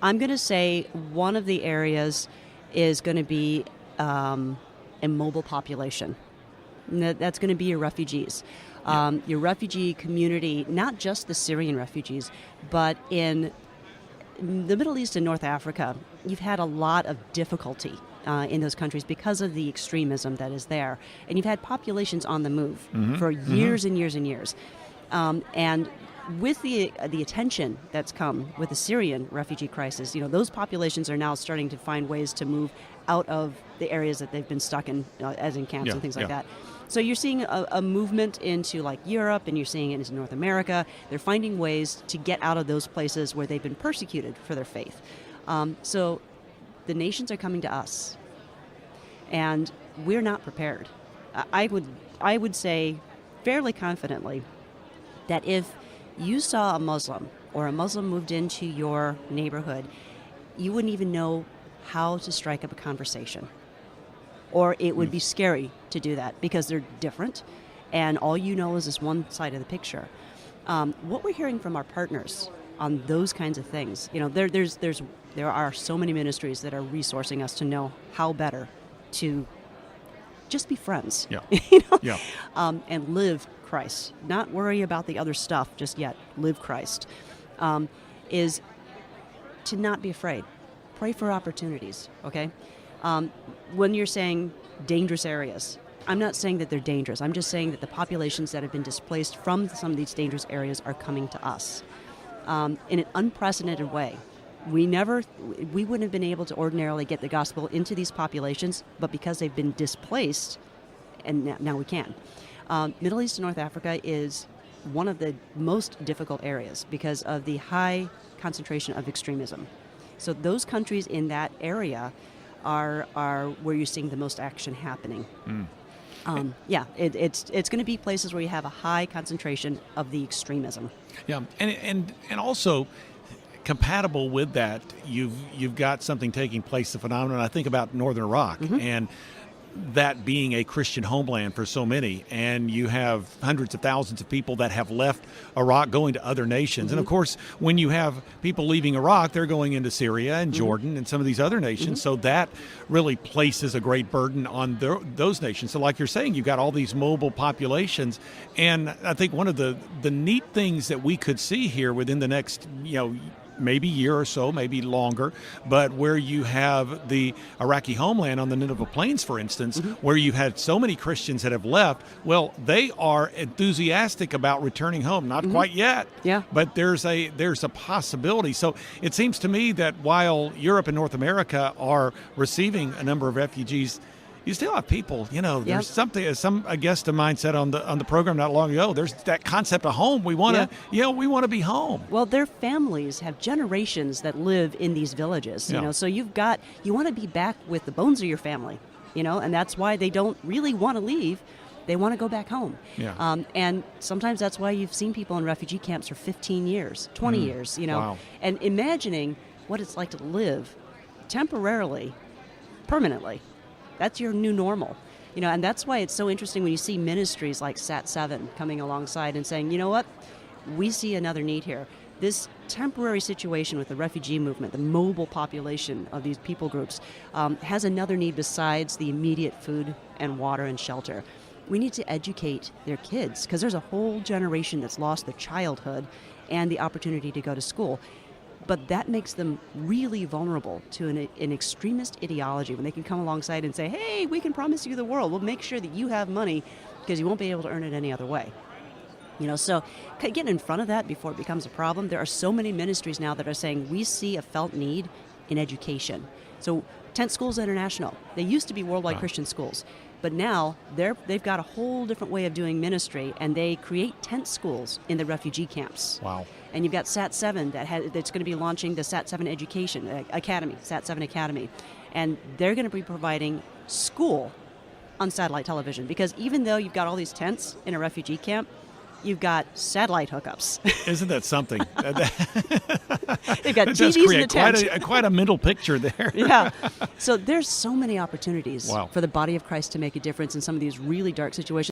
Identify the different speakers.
Speaker 1: I'm going to say one of the areas is going to be a mobile population. That's going to be your refugees. Your refugee community, not just the Syrian refugees, but in the Middle East and North Africa, you've had a lot of difficulty in those countries because of the extremism that is there. And you've had populations on the move for years and years and years. And with the attention that's come with the Syrian refugee crisis, those populations are now starting to find ways to move out of the areas that they've been stuck in, as in camps and things like that. So you're seeing a movement into like Europe, and you're seeing it into North America. They're finding ways to get out of those places where they've been persecuted for their faith. So the nations are coming to us, and we're not prepared. I would say fairly confidently that if you saw a Muslim or a Muslim moved into your neighborhood, you wouldn't even know how to strike up a conversation. Or it would be scary to do that because they're different, and all you know is this one side of the picture. What we're hearing from our partners on those kinds of things, there are so many ministries that are resourcing us to know how better to just be friends, and live Christ. Not worry about the other stuff just yet. Live Christ. Is to not be afraid. Pray for opportunities, okay? When you're saying dangerous areas, I'm not saying that they're dangerous. I'm just saying that the populations that have been displaced from some of these dangerous areas are coming to us in an unprecedented way. We wouldn't have been able to ordinarily get the gospel into these populations, but because they've been displaced, and now we can. Middle East and North Africa is one of the most difficult areas because of the high concentration of extremism. So those countries in that area are where you're seeing the most action happening. It's going to be places where you have a high concentration of the extremism.
Speaker 2: Yeah, and also compatible with that, you've got something taking place, the phenomenon. I think about northern Iraq and that being a Christian homeland for so many, and you have hundreds of thousands of people that have left Iraq going to other nations. And of course, when you have people leaving Iraq, they're going into Syria and Jordan and some of these other nations. So that really places a great burden on those nations. So like you're saying, you've got all these mobile populations. And I think one of the neat things that we could see here within the next, maybe year or so, maybe longer, but where you have the Iraqi homeland on the Nineveh Plains, for instance, where you had so many Christians that have left, well, they are enthusiastic about returning home. Not quite yet, but there's a possibility. So it seems to me that while Europe and North America are receiving a number of refugees, you still have people, there's something, a guest of mine said on the program not long ago, there's that concept of home. We want to, we want to be home.
Speaker 1: Well, their families have generations that live in these villages, so you want to be back with the bones of your family, and that's why they don't really want to leave. They want to go back home. And sometimes that's why you've seen people in refugee camps for 15 years, 20 years,
Speaker 2: Wow.
Speaker 1: And imagining what it's like to live temporarily, permanently. That's your new normal, and that's why it's so interesting when you see ministries like Sat7 coming alongside and saying, you know what, we see another need here. This temporary situation with the refugee movement, the mobile population of these people groups, has another need besides the immediate food and water and shelter. We need to educate their kids because there's a whole generation that's lost their childhood and the opportunity to go to school. But that makes them really vulnerable to an extremist ideology when they can come alongside and say, hey, we can promise you the world. We'll make sure that you have money because you won't be able to earn it any other way. So getting in front of that before it becomes a problem, there are so many ministries now that are saying we see a felt need in education. So Tent Schools International, they used to be worldwide Christian schools, but now they've got a whole different way of doing ministry, and they create tent schools in the refugee camps.
Speaker 2: Wow.
Speaker 1: And you've got Sat7 that's going to be launching the Sat7 Education Academy, Sat7 Academy. And they're going to be providing school on satellite television because even though you've got all these tents in a refugee camp, you've got satellite hookups.
Speaker 2: Isn't that something?
Speaker 1: They've got TVs in the tent.
Speaker 2: Quite a mental picture there.
Speaker 1: Yeah. So there's so many opportunities
Speaker 2: Wow.
Speaker 1: for the body of Christ to make a difference in some of these really dark situations.